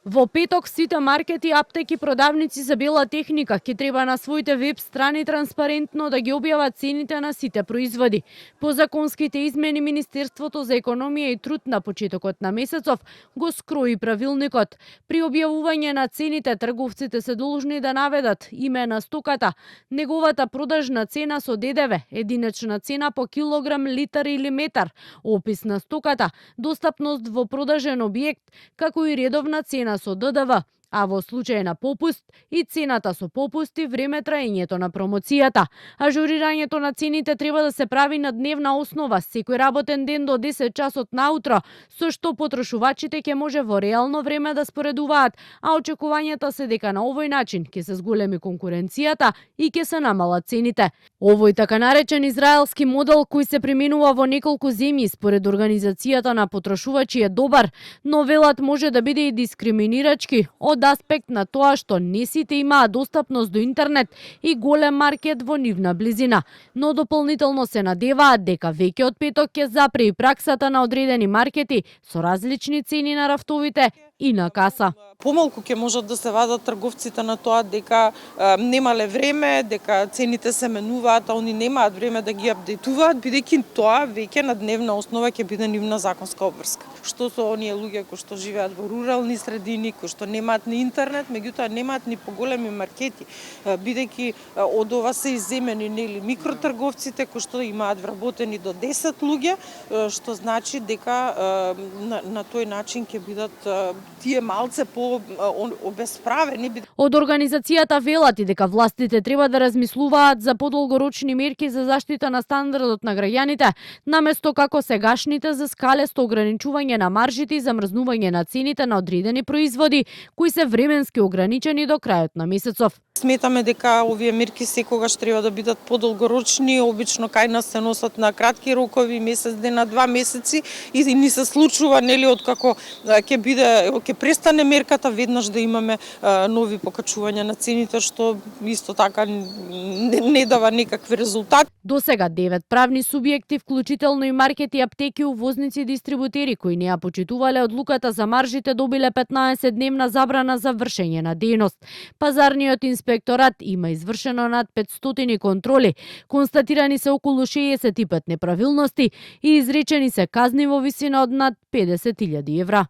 Во петок сите маркети, аптеки, продавници за бела техника ќе треба на своите веб страни транспарентно да ги објават цените на сите производи. По законските измени Министерството за економија и труд на почетокот на месецов го скрои правилникот. При објавување на цените трговците се должни да наведат име на стоката, неговата продажна цена со ДДВ, единична цена по килограм, литар или метар, опис на стоката, достапност во продажен објект, како и редовна цена со ДДВ, а во случај на попуст и цената со попуст и време траењето на промоцијата. Ажурирањето на цените треба да се прави на дневна основа, секој работен ден до 10 часот наутро, со што потрошувачите ќе може во реално време да споредуваат, а очекувањата се дека на овој начин ќе се зголеми конкуренцијата и ќе се намалат цените. Овој така наречен израелски модел кој се применува во неколку земји според Организацијата на потрошувачи е добар, но велат може да биде и дискриминирачки од аспект на тоа што не сите имаат достапност до интернет и голем маркет во нивна близина. Но дополнително се надеваат дека веќе од петок ќе запре и праксата на одредени маркети со различни цени на рафтовите и на каса. Помалку ќе можат да се вадат трговците на тоа дека немале време, дека цените се менуваат, а они немаат време да ги апдейтуваат, бидејќи тоа веќе на дневна основа ќе биде нивна законска обврска. Што со оние луѓе кои што живеат во рурални средини, кои што немаат ни интернет, меѓутоа немаат ни поголеми маркети, бидејќи од ова се изземени нели микротрговците кои што имаат вработени до 10 луѓе, што значи дека на тој начин ќе бидат тие малце по обесправени. Од организацијата велат и дека властите треба да размислуваат за подолгорочни мерки за заштита на стандардот на граѓаните, наместо како сегашните за скалесто ограничување на маржите и замрзнување на цените на одредени производи кои се временски ограничени до крајот на месецов. Сметаме дека овие мерки секогаш треба да бидат подолгорочни, обично кај нас се носат на кратки рокови, месец дена, 2 месеци и ни се случува нели откако ќе престане мерката веднаш да имаме нови покачувања на цените што исто така не дава никакви резултати. До сега 9 правни субјекти, вклучително и маркети, аптеки, увозници и дистрибутери кои не ја почитувале одлуката за маржите добиле 15-дневна забрана за вршење на дејност. Пазарниот инспекторат има извршено над 500 контроли, констатирани се околу 65 неправилности и изречени се казни во висина од над 50.000 евра.